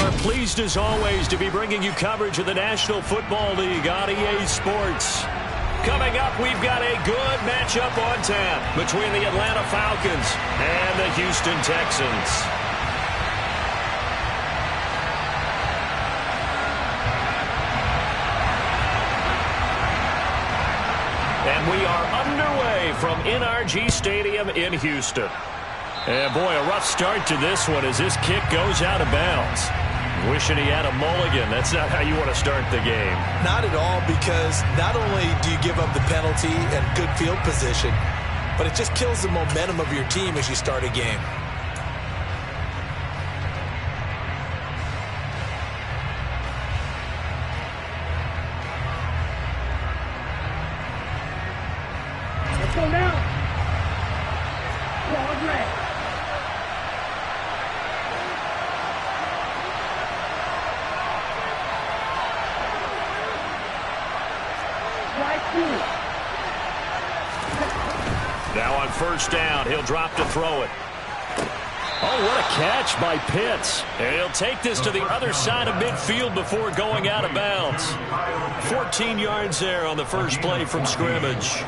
are pleased as always to be bringing you coverage of the National Football League on EA Sports. Coming up, we've got a good matchup on tap between the Atlanta Falcons and the Houston Texans. And we are underway from NRG Stadium in Houston. And boy, a rough start to this one as this kick goes out of bounds. Wishing he had a mulligan. That's not how you want to start the game. Not at all, because not only do you give up the penalty and good field position, but it just kills the momentum of your team as you start a game. Let's go now. Ball red. Now on first down, he'll drop to throw it. Oh, what a catch by Pitts. And he'll take this to the other side of midfield before going out of bounds. 14 yards there on the first play from scrimmage.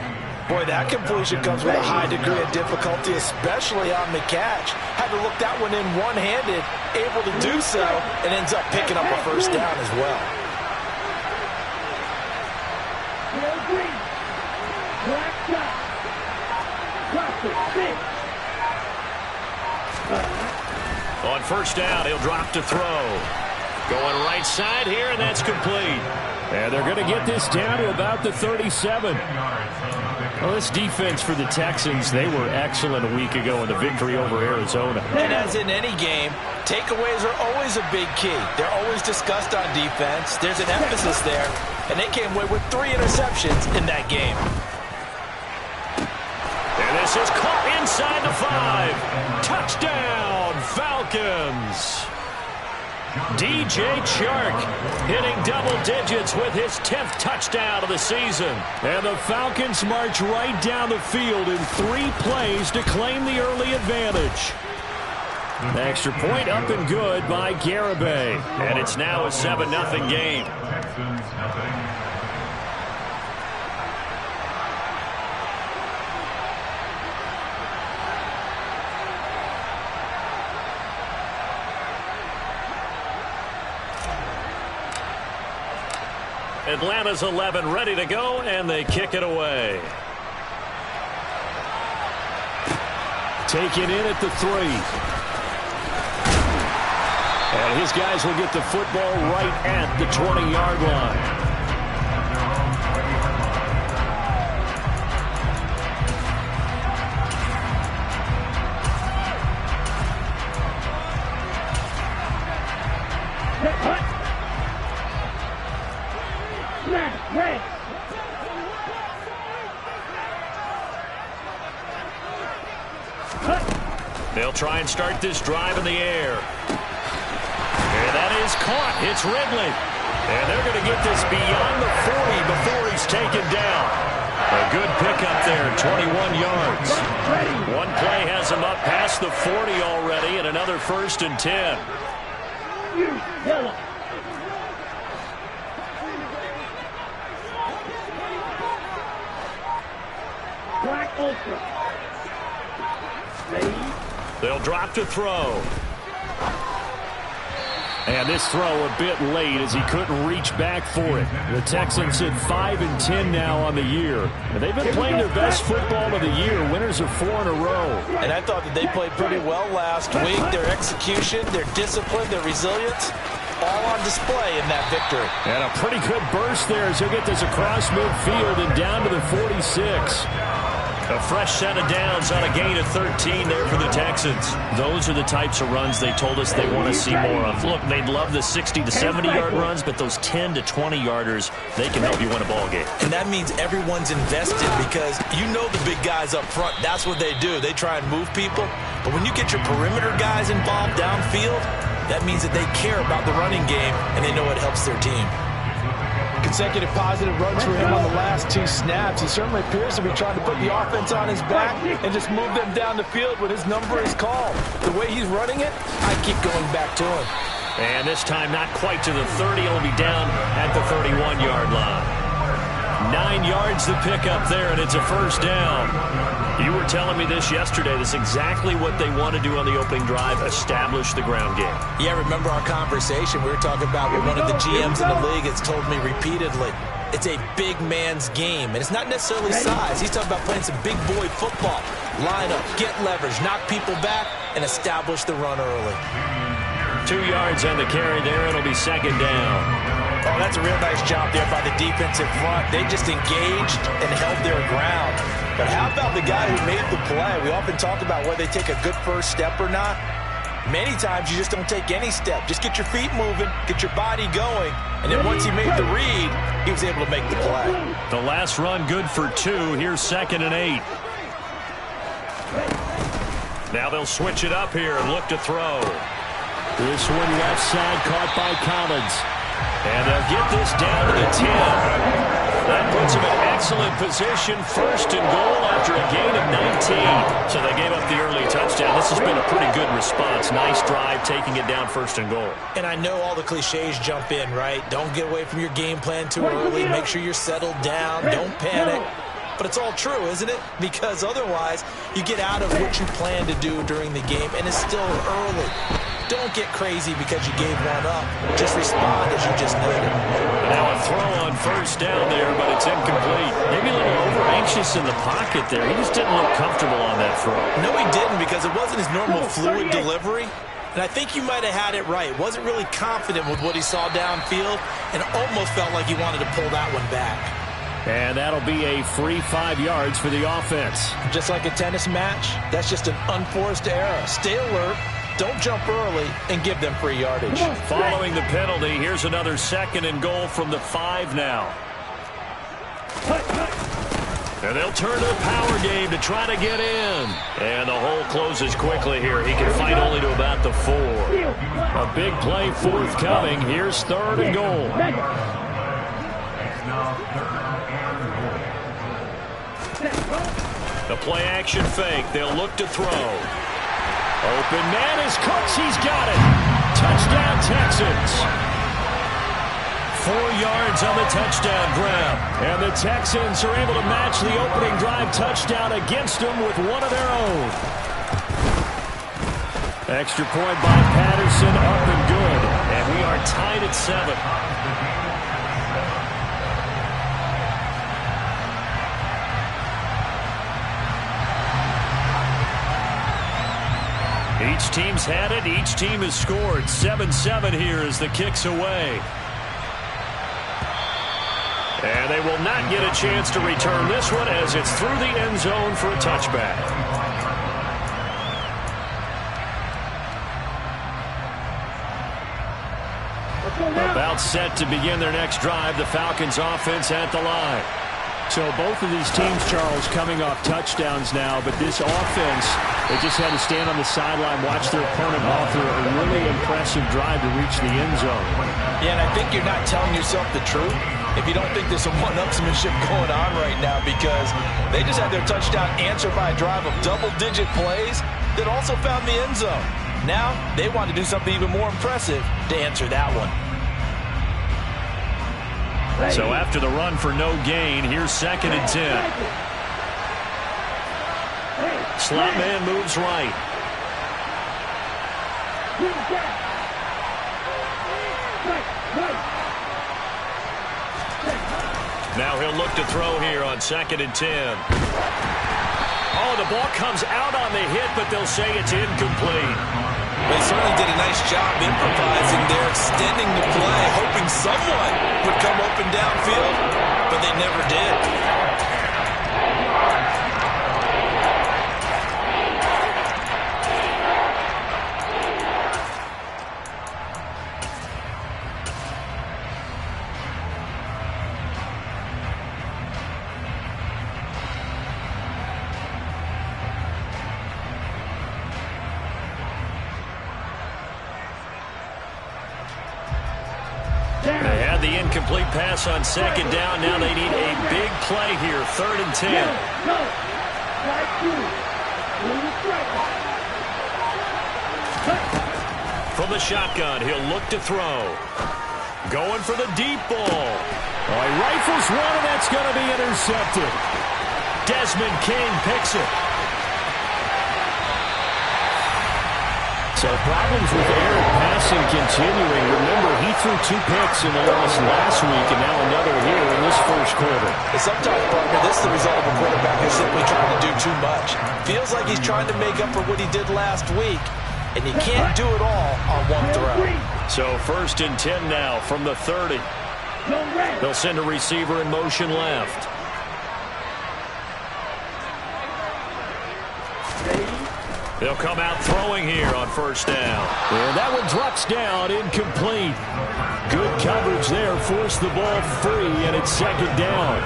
Boy, that completion comes with a high degree of difficulty, especially on the catch. Had to look that one in one-handed, able to do so, and ends up picking up a first down as well. On first down, he'll drop to throw. Going right side here, and that's complete. And they're going to get this down to about the 37. Well, this defense for the Texans, they were excellent a week ago in the victory over Arizona. And as in any game, takeaways are always a big key. They're always discussed on defense. There's an emphasis there, and they came away with 3 interceptions in that game. And this is caught inside the 5. Touchdown, Falcons. DJ Chark hitting double digits with his 10th touchdown of the season. And the Falcons march right down the field in 3 plays to claim the early advantage. The extra point up and good by Garibay. And it's now a 7-0 game. Atlanta's 11 ready to go, and they kick it away. Taken in at the 3. And his guys will get the football right at the 20-yard line. They'll try and start this drive in the air. And that is caught. It's Ridley. And they're going to get this beyond the 40 before he's taken down. A good pickup there, 21 yards. One play has him up past the 40 already, and another 1st and 10. Black Ultra. They'll drop to throw. And this throw a bit late as he couldn't reach back for it. The Texans sit 5-10 now on the year. And they've been playing their best football of the year. Winners of 4 in a row. And I thought that they played pretty well last week. Their execution, their discipline, their resilience, all on display in that victory. And a pretty good burst there as he'll get this across midfield and down to the 46. A fresh set of downs on a gain of 13 there for the Texans. Those are the types of runs they told us they want to see more of. Look, they'd love the 60 to 70-yard runs, but those 10 to 20-yarders, they can help you win a ball game. And that means everyone's invested because you know the big guys up front. That's what they do. They try and move people. But when you get your perimeter guys involved downfield, that means that they care about the running game and they know it helps their team. Consecutive positive runs for him on the last 2 snaps. He certainly appears to be trying to put the offense on his back and just move them down the field when his number is called. The way he's running it, I keep going back to him. And this time not quite to the 30. It'll be down at the 31-yard line. 9 yards to pick up there, and it's a first down. You were telling me this yesterday. This is exactly what they want to do on the opening drive, establish the ground game. Yeah, remember our conversation. We were talking about what one of the GMs in the league has told me repeatedly. It's a big man's game, and it's not necessarily size. He's talking about playing some big boy football. Line up, get leverage, knock people back, and establish the run early. 2 yards on the carry there. It'll be second down. Oh, that's a real nice job there by the defensive front. They just engaged and held their ground. But how about the guy who made the play? We often talk about whether they take a good first step or not. Many times you just don't take any step. Just get your feet moving, get your body going, and then once he made the read, he was able to make the play. The last run good for 2. Here's 2nd and 8. Now they'll switch it up here and look to throw. This one left side caught by Collins. And they'll get this down to the 10. That puts them in excellent position. 1st and goal after a gain of 19. So they gave up the early touchdown. This has been a pretty good response. Nice drive, taking it down 1st and goal. And I know all the cliches jump in, right? Don't get away from your game plan too early. Make sure you're settled down. Don't panic. But it's all true, isn't it? Because otherwise, you get out of what you plan to do during the game, and it's still early. Don't get crazy because you gave one up. Just respond as you just noted. Now a throw on 1st down there, but it's incomplete. Maybe a little over-anxious in the pocket there. He just didn't look comfortable on that throw. No, he didn't, because it wasn't his normal fluid delivery. And I think you might have had it right. Wasn't really confident with what he saw downfield, and almost felt like he wanted to pull that one back. And that'll be a free 5 yards for the offense. Just like a tennis match, that's just an unforced error. Stay alert. Don't jump early and give them free yardage. Following the penalty, here's another 2nd and goal from the 5 now. And they'll turn to the power game to try to get in. And the hole closes quickly here. He can fight only to about the 4. A big play forthcoming. Here's 3rd and goal. The play action fake. They'll look to throw. Open man is Cooks. He's got it. Touchdown, Texans. 4 yards on the touchdown grab. And the Texans are able to match the opening drive touchdown against them with one of their own. Extra point by Patterson, up and good. And we are tied at 7. Each team's had it. Each team has scored. 7-7 here as the kick's away. And they will not get a chance to return this one as it's through the end zone for a touchback. About set to begin their next drive. The Falcons offense at the line. So both of these teams, Charles, coming off touchdowns now, but this offense, they just had to stand on the sideline, watch their opponent author a really impressive drive to reach the end zone. Yeah, and I think you're not telling yourself the truth if you don't think there's some one-upsmanship going on right now, because they just had their touchdown answered by a drive of double-digit plays that also found the end zone. Now they want to do something even more impressive to answer that one. So after the run for no gain, here's 2nd and 10. Slot man moves right. Now he'll look to throw here on 2nd and 10. Oh, the ball comes out on the hit, but they'll say it's incomplete. They certainly did a nice job improvising there, extending the play, hoping someone would come open downfield, but they never did. They had the incomplete pass on 2nd down. Now they need a big play here. 3rd and 10. From the shotgun, he'll look to throw. Going for the deep ball. Oh, he rifles one, and that's going to be intercepted. Desmond King picks it. So problems with Eric passing continuing. Remember, he threw 2 picks in the loss last week, and now another here in this first quarter. Sometimes, partner, this is the result of a quarterback who's simply trying to do too much. Feels like he's trying to make up for what he did last week, and you can't do it all on one throw. So 1st and 10 now from the 30. They'll send a receiver in motion left. They'll come out throwing here on 1st down. And that one drops down, incomplete. Good coverage there, forced the ball free, and it's 2nd down.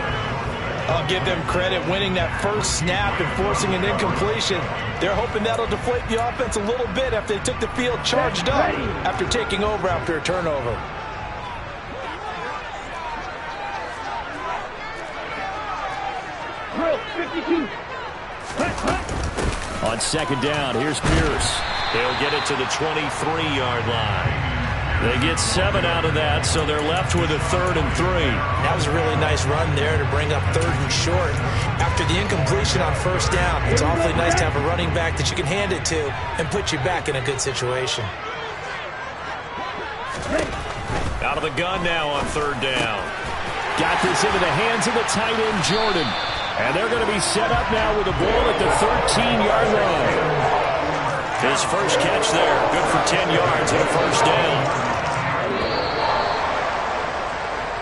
I'll give them credit winning that first snap and forcing an incompletion. They're hoping that'll deflate the offense a little bit after they took the field charged up after taking over after a turnover. Drill 52. On 2nd down, here's Pierce. They'll get it to the 23-yard line. They get 7 out of that, so they're left with a 3rd and 3. That was a really nice run there to bring up 3rd and short. After the incompletion on 1st down, it's awfully nice to have a running back that you can hand it to and put you back in a good situation. Out of the gun now on 3rd down. Got this into the hands of the tight end, Jordan. And they're going to be set up now with the ball at the 13-yard line. His first catch there, good for 10 yards and a 1st down.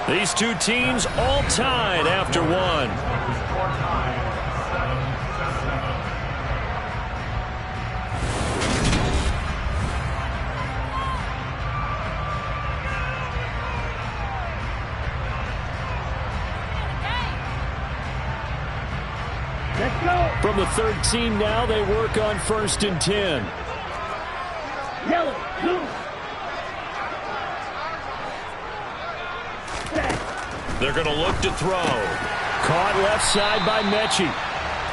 These two teams all tied after 1. From the 13 now, they work on 1st and 10. Yellow, blue. They're going to look to throw. Caught left side by Mechie.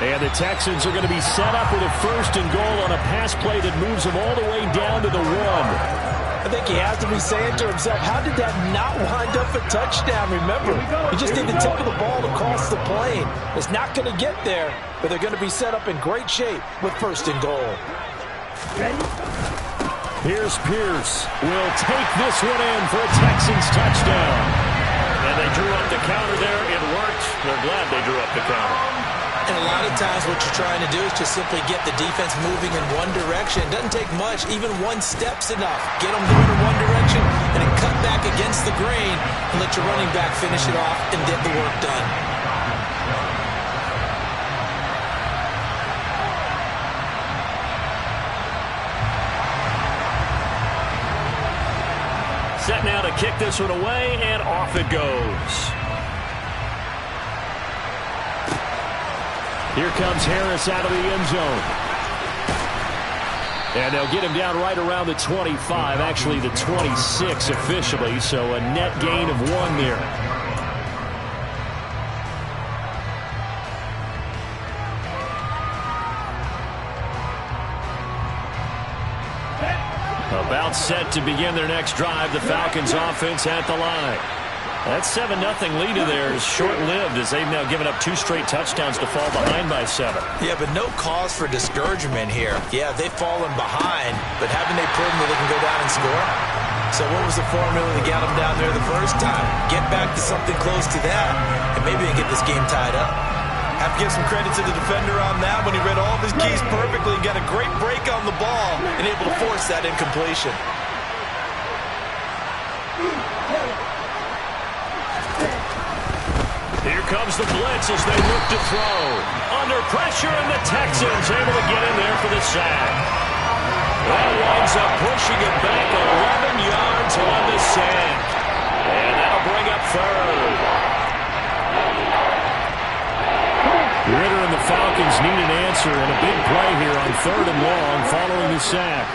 And the Texans are going to be set up with a 1st and goal on a pass play that moves them all the way down to the 1. I think he has to be saying to himself, how did that not wind up a touchdown? Remember, he just did the tip of the ball across the plane. It's not going to get there, but they're going to be set up in great shape with 1st and goal. Ready? Here's Pierce. Will take this one in for a Texans touchdown. And they drew up the counter there. It worked. They're glad they drew up the counter. And a lot of times what you're trying to do is just simply get the defense moving in one direction. It doesn't take much. Even 1 step's enough. Get them going in one direction and then cut back against the grain and let your running back finish it off and get the work done. Set now to kick this one away, and off it goes. Here comes Harris out of the end zone. And they'll get him down right around the 25, actually the 26 officially, so a net gain of 1 there. About set to begin their next drive, the Falcons offense at the line. That 7-0 lead of theirs short-lived as they've now given up 2 straight touchdowns to fall behind by 7. Yeah, but no cause for discouragement here. Yeah, they've fallen behind, but haven't they proven that they can go down and score? So what was the formula that got them down there the first time? Get back to something close to that, and maybe they get this game tied up. Have to give some credit to the defender on that when he read all of his keys perfectly and got a great break on the ball and able to force that incompletion. Here comes the blitz as they look to throw. Under pressure, and the Texans able to get in there for the sack. That winds up pushing it back 11 yards on the sack. And that'll bring up 3rd. Ritter and the Falcons need an answer and a big play here on 3rd and long following the sack.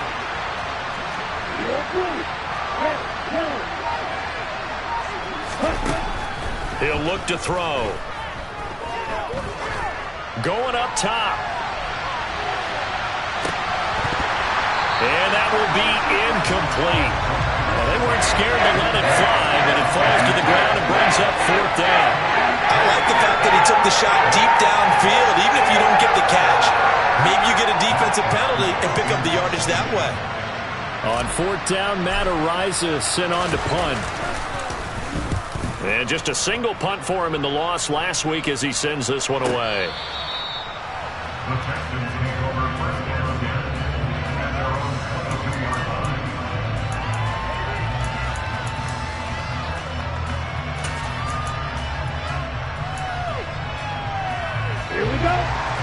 He'll look to throw. Going up top. And that will be incomplete. Well, they weren't scared to let it fly, but it falls to the ground and brings up 4th down. I like the fact that he took the shot deep downfield, even if you don't get the catch. Maybe you get a defensive penalty and pick up the yardage that way. On 4th down, Matt Ariza sent on to punt. And just a single punt for him in the loss last week as he sends this one away. The Texans take over 1st down again at their own 22-yard line. Here we go.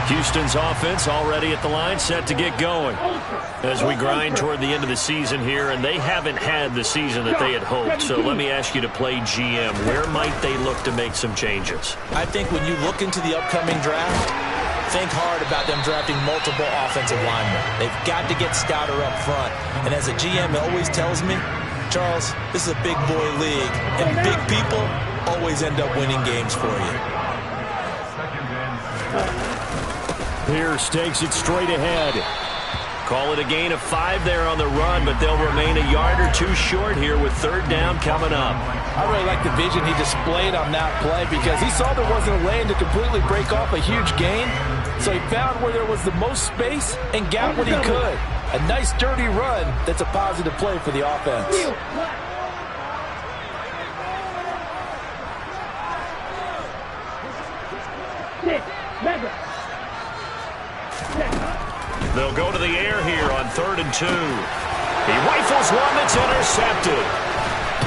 Houston's offense already at the line, set to get going as we grind toward the end of the season here, and they haven't had the season that they had hoped. So let me ask you to play GM. Where might they look to make some changes? I think when you look into the upcoming draft, think hard about them drafting multiple offensive linemen. They've got to get stouter up front. And as a GM, it always tells me, Charles, this is a big boy league, and big people always end up winning games for you. Pierce takes it straight ahead. Call it a gain of 5 there on the run, but they'll remain a yard or 2 short here with 3rd down coming up. I really like the vision he displayed on that play because he saw there wasn't a lane to completely break off a huge gain. So he found where there was the most space and got what he could. A nice dirty run that's a positive play for the offense. They'll go to the air here on 3rd and 2. He rifles one that's intercepted.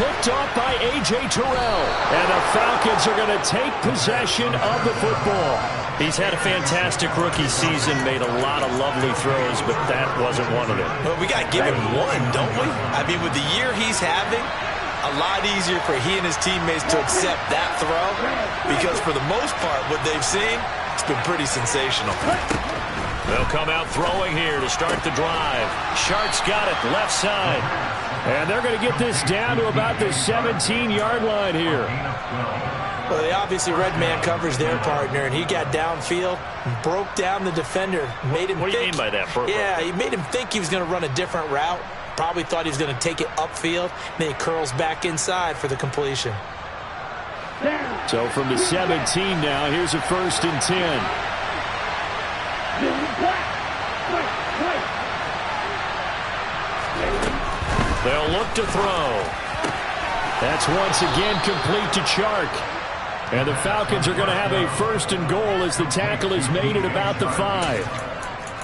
Picked off by A.J. Terrell. And the Falcons are going to take possession of the football. He's had a fantastic rookie season, made a lot of lovely throws, but that wasn't one of them. Well, we got to give him one, don't we? I mean, with the year he's having, a lot easier for he and his teammates to accept that throw because for the most part, what they've seen, it's been pretty sensational. They'll come out throwing here to start the drive. Shark's got it left side. And they're going to get this down to about the 17-yard line here. Well, they obviously red man coverage their partner, and he got downfield, broke down the defender, made him What do you mean by that, Purple? Yeah, he made him think he was going to run a different route. Probably thought he was going to take it upfield. Then he curls back inside for the completion. So from the 17 now, here's a 1st and 10. They'll look to throw. That's once again complete to Chark. And the Falcons are going to have a 1st and goal as the tackle is made at about the 5.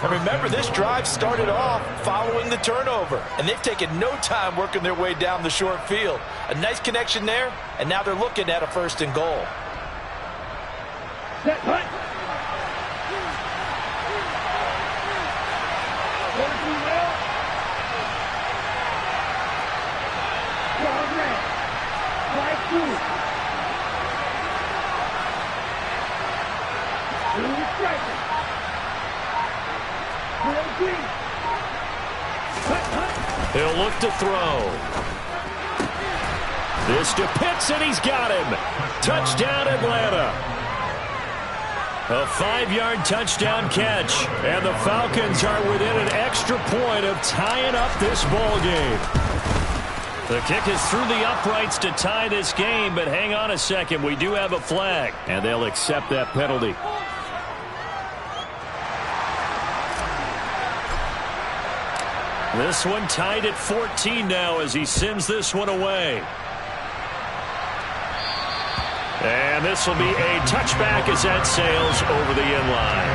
And remember, this drive started off following the turnover. And they've taken no time working their way down the short field. A nice connection there, and now they're looking at a 1st and goal. Set, punt. He'll look to throw. This to Pitts, and he's got him. Touchdown, Atlanta. A 5-yard touchdown catch. And the Falcons are within an extra point of tying up this ball game. The kick is through the uprights to tie this game, but hang on a second. We do have a flag, and they'll accept that penalty. This one tied at 14 now as he sends this one away. And this will be a touchback as that sails over the end line.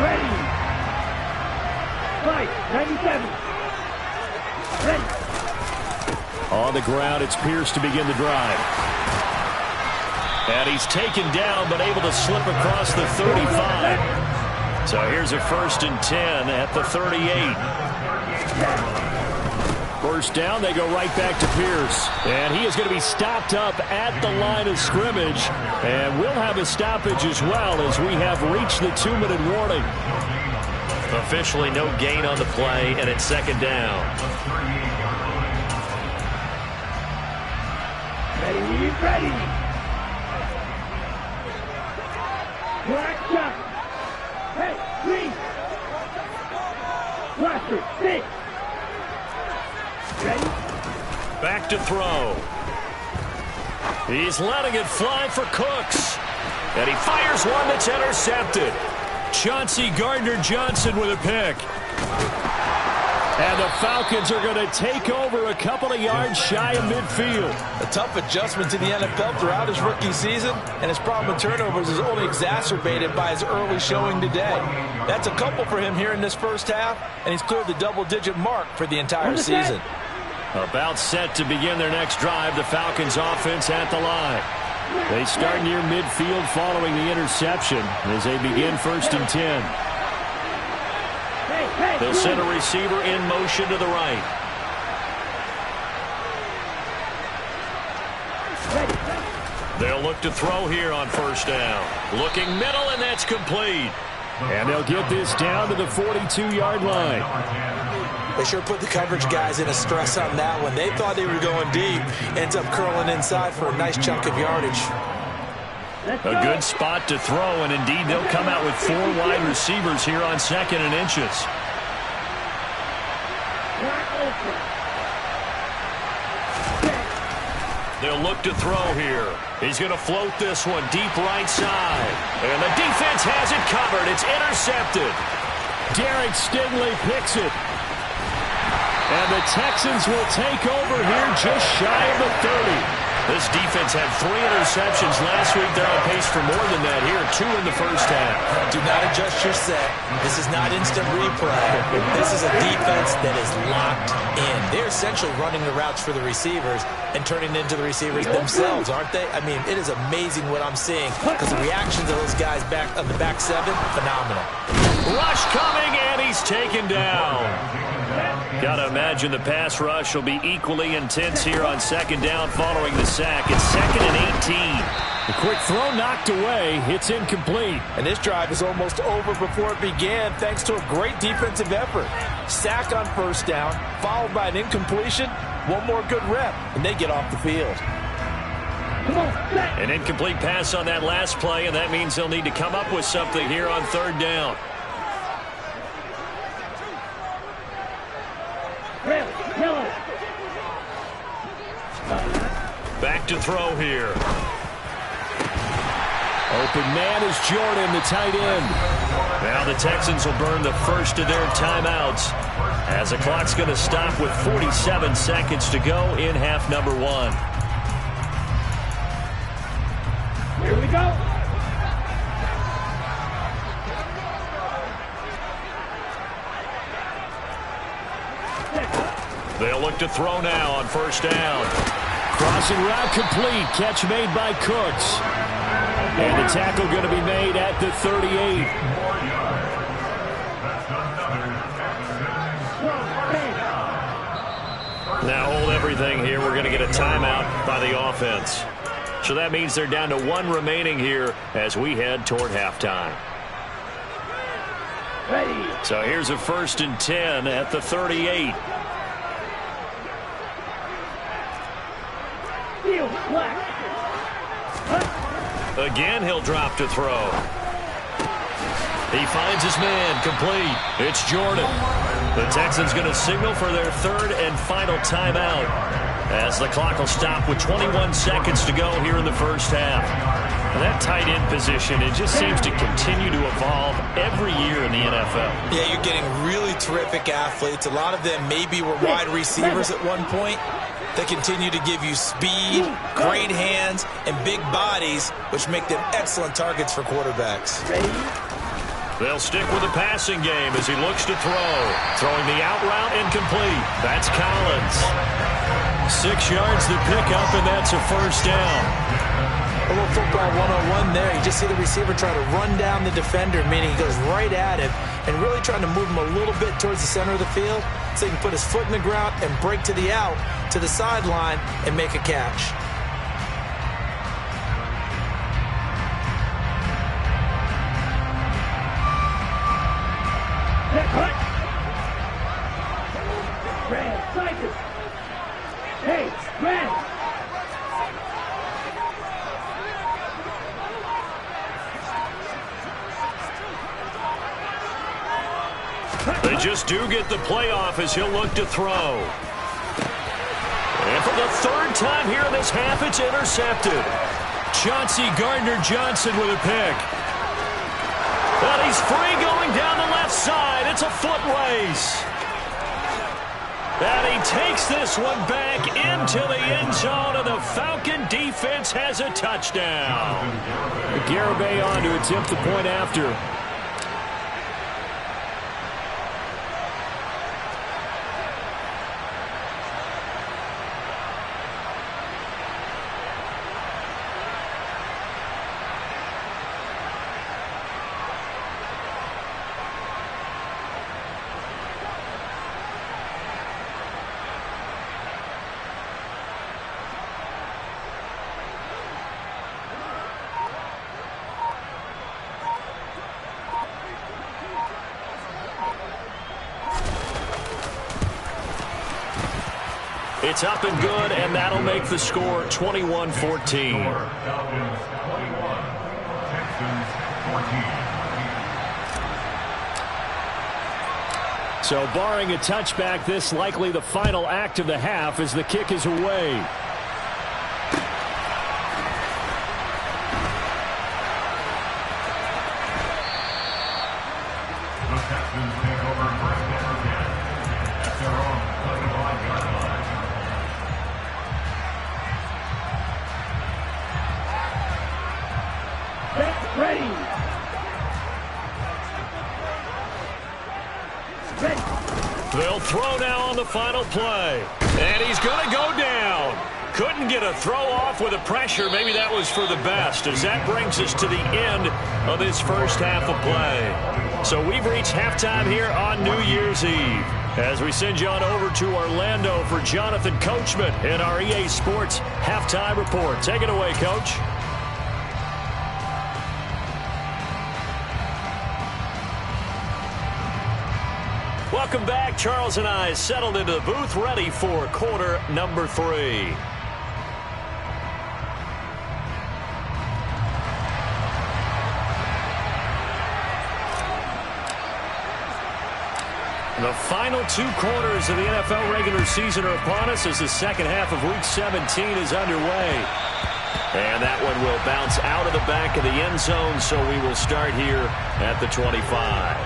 Ready. Fight. 97. Ready. On the ground, it's Pierce to begin the drive. And he's taken down, but able to slip across the 35. So here's a 1st and 10 at the 38. First down, they go right back to Pierce. And he is going to be stopped up at the line of scrimmage. And we'll have a stoppage as well as we have reached the 2-minute warning. Officially no gain on the play, and it's 2nd down. Keep ready. Black shot. Hey, 3. Cluster, 6. Ready? Back to throw. He's letting it fly for Cooks. And he fires one that's intercepted. Chauncey Gardner-Johnson with a pick. And the Falcons are going to take over a couple of yards shy of midfield. A tough adjustment to the NFL throughout his rookie season, and his problem with turnovers is only exacerbated by his early showing today. That's a couple for him here in this first half, and he's cleared the double-digit mark for the entire season. About set to begin their next drive, the Falcons offense at the line. They start near midfield following the interception as they begin 1st and 10. They'll send a receiver in motion to the right. They'll look to throw here on 1st down. Looking middle, and that's complete. And they'll get this down to the 42-yard line. They sure put the coverage guys in a stress on that one. They thought they were going deep. Ends up curling inside for a nice chunk of yardage. A good spot to throw, and indeed they'll come out with 4 wide receivers here on 2nd and inches. They'll look to throw here. He's going to float this one deep right side. And the defense has it covered. It's intercepted. Derek Stingley picks it. And the Texans will take over here just shy of the 30. This defense had 3 interceptions last week. They're on pace for more than that here. 2 in the first half. Do not adjust your set. This is not instant replay. This is a defense that is locked in. They're essentially running the routes for the receivers and turning into the receivers themselves, aren't they? I mean, it is amazing what I'm seeing because the reactions of those guys back on the back 7, phenomenal. Rush coming, and he's taken down. Got to imagine the pass rush will be equally intense here on 2nd down following the sack. It's 2nd and 18. The quick throw knocked away. It's incomplete. And this drive is almost over before it began thanks to a great defensive effort. Sack on 1st down, followed by an incompletion. One more good rep, and they get off the field. An incomplete pass on that last play, and that means they'll need to come up with something here on 3rd down. Back to throw here. Open man is Jordan, the tight end. Now the Texans will burn the first of their timeouts as the clock's going to stop with 47 seconds to go in half number 1. Here we go. They'll look to throw now on 1st down. Crossing route complete. Catch made by Cooks. And the tackle going to be made at the 38. Now hold everything here. We're going to get a timeout by the offense. So that means they're down to 1 remaining here as we head toward halftime. So here's a 1st and 10 at the 38. Again, he'll drop to throw. He finds his man, complete. It's Jordan. The Texans going to signal for their 3rd and final timeout as the clock will stop with 21 seconds to go here in the first half. And that tight end position, it just seems to continue to evolve every year in the NFL. Yeah, you're getting really terrific athletes. A lot of them maybe were wide receivers at one point. They continue to give you speed, great hands, and big bodies, which make them excellent targets for quarterbacks. They'll stick with the passing game as he looks to throw. Throwing the out route incomplete. That's Collins. 6 yards to pick up, and that's a 1st down. A little football 101 there. You just see the receiver try to run down the defender, meaning he goes right at him and really trying to move him a little bit towards the center of the field so he can put his foot in the ground and break to the out, to the sideline, and make a catch. They just do get the playoff as he'll look to throw. And for the third time here in this half, it's intercepted. Chauncey Gardner-Johnson with a pick. But he's free going down the left side. It's a foot race. And he takes this one back into the end zone, and the Falcon defense has a touchdown. Garibay on to attempt the point after. It's up and good, and that'll make the score 21-14. Falcons 21, Texans 14. So barring a touchback, this likely the final act of the half as the kick is away. The Texans take over first down again at their own 25-yard line. Get ready. Ready. They'll throw now on the final play. And he's going to go down. Couldn't get a throw off with the pressure. Maybe that was for the best, as that brings us to the end of this first half of play. So we've reached halftime here on New Year's Eve. As we send you on over to Orlando for Jonathan Coachman in our EA Sports Halftime Report. Take it away, Coach. Welcome back. Charles and I settled into the booth, ready for quarter number 3. The final 2 quarters of the NFL regular season are upon us as the second half of Week 17 is underway. And that one will bounce out of the back of the end zone, so we will start here at the 25.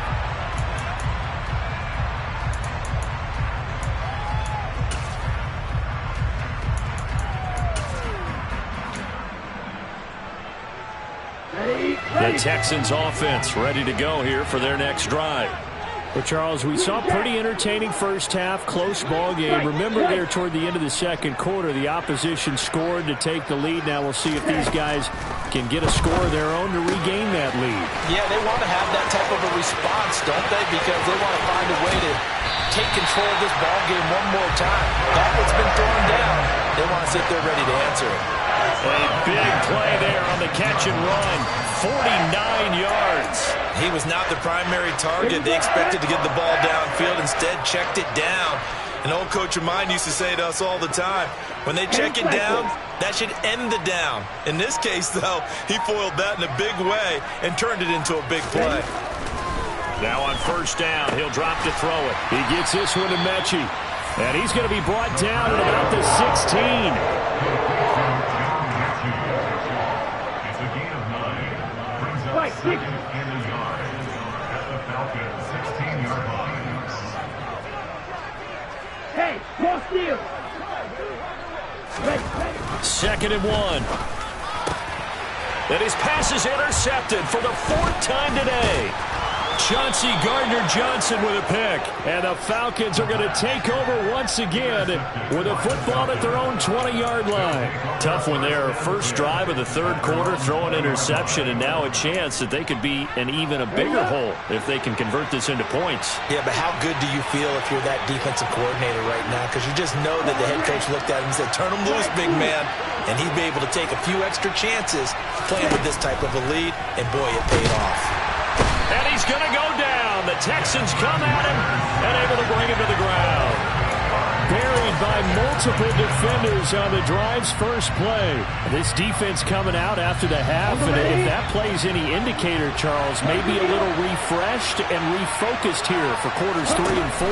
The Texans offense ready to go here for their next drive. Well, Charles, we saw pretty entertaining first half, close ball game. Remember there toward the end of the second quarter, the opposition scored to take the lead. Now we'll see if these guys can get a score of their own to regain that lead. Yeah, they want to have that type of a response, don't they? Because they want to find a way to take control of this ball game one more time. That one's been thrown down. They want to sit there ready to answer it. A big play there on the catch and run. 49 yards. He was not the primary target. They expected to get the ball downfield. Instead, checked it down. An old coach of mine used to say to us all the time, when they check it down, that should end the down. In this case, though, he foiled that in a big way and turned it into a big play. Now on first down, he'll drop to throw it. He gets this one to Mechie. And he's going to be brought down at about the 16. Second in the yard at the Falcons 16-yard line. Hey, cross field. Ready. 2nd and 1. And his pass is intercepted for the 4th time today. Chauncey Gardner-Johnson with a pick. And the Falcons are going to take over once again with a football at their own 20-yard line. Tough one there. First drive of the 3rd quarter, throw an interception, and now a chance that they could be in even a bigger hole if they can convert this into points. Yeah, but how good do you feel if you're that defensive coordinator right now? Because you just know that the head coach looked at him and said, turn him loose, big man. And he'd be able to take a few extra chances playing with this type of a lead, and boy, it paid off. And he's going to go down. The Texans come at him and able to bring him to the ground. buried by multiple defenders on the drive's first play. This defense coming out after the half, and if that play's any indicator, Charles, maybe a little refreshed and refocused here for quarters 3 and 4.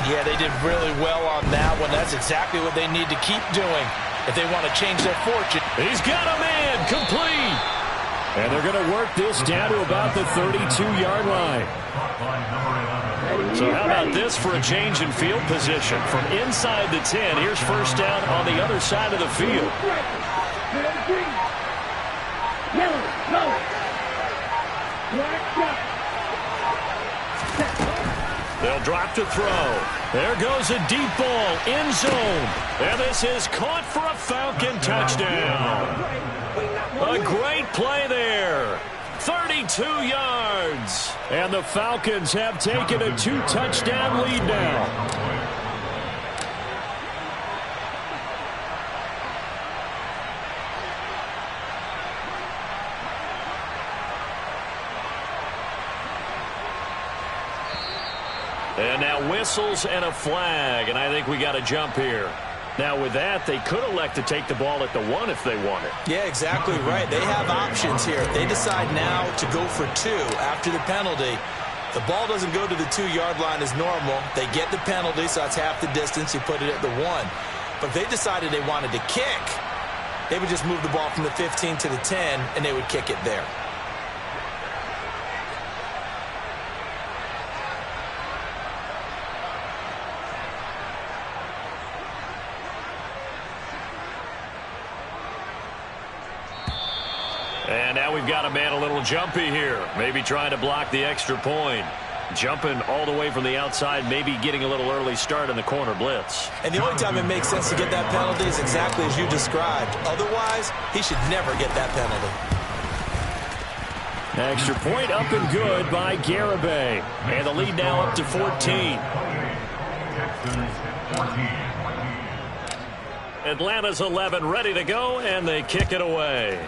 Yeah, they did really well on that one. That's exactly what they need to keep doing if they want to change their fortune. He's got a man, complete. And they're going to work this down to about the 32-yard line. So how about this for a change in field position? From inside the 10, here's first down on the other side of the field. They'll drop to throw. There goes a deep ball, end zone. And this is caught for a Falcon touchdown. A great play there. 32 yards. And the Falcons have taken a 2-touchdown lead now. And now whistles and a flag, and I think we got a jump here. Now with that, they could elect to take the ball at the 1 if they wanted. Yeah, exactly right. They have options here. If they decide now to go for 2 after the penalty, the ball doesn't go to the 2-yard line as normal. They get the penalty, so that's half the distance. You put it at the 1. But if they decided they wanted to kick, they would just move the ball from the 15 to the 10, and they would kick it there. And now we've got a man a little jumpy here. Maybe trying to block the extra point. Jumping all the way from the outside, maybe getting a little early start in the corner blitz. And the only time it makes sense to get that penalty is exactly as you described. Otherwise, he should never get that penalty. Extra point up and good by Garibay. And the lead now up to 14. Atlanta's 11 ready to go, and they kick it away.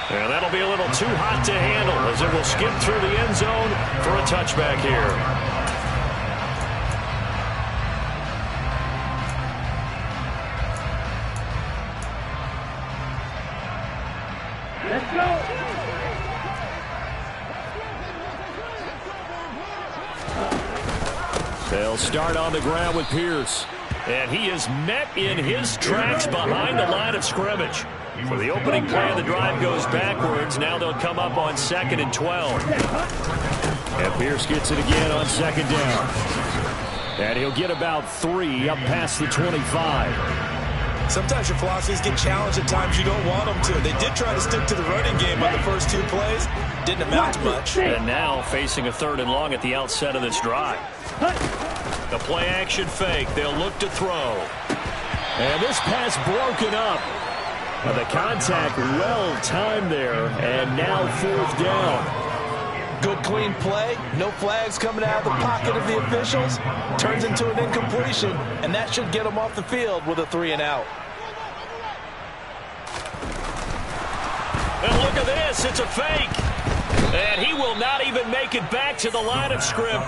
And that'll be a little too hot to handle as it will skip through the end zone for a touchback here. Let's go. They'll start on the ground with Pierce. And he is met in his tracks behind the line of scrimmage. So the opening play of the drive goes backwards. Now they'll come up on 2nd and 12. And Pierce gets it again on 2nd down. And he'll get about 3 up past the 25. Sometimes your philosophies get challenged at times you don't want them to. They did try to stick to the running game on the first 2 plays. Didn't amount to much. And now facing a 3rd and long at the outset of this drive. The play action fake. They'll look to throw. And this pass broken up. The contact well timed there. And now 4th down. Good clean play. No flags coming out of the pocket of the officials. Turns into an incompletion. And that should get them off the field with a 3 and out. And look at this. It's a fake. And he will not even make it back to the line of scrimmage.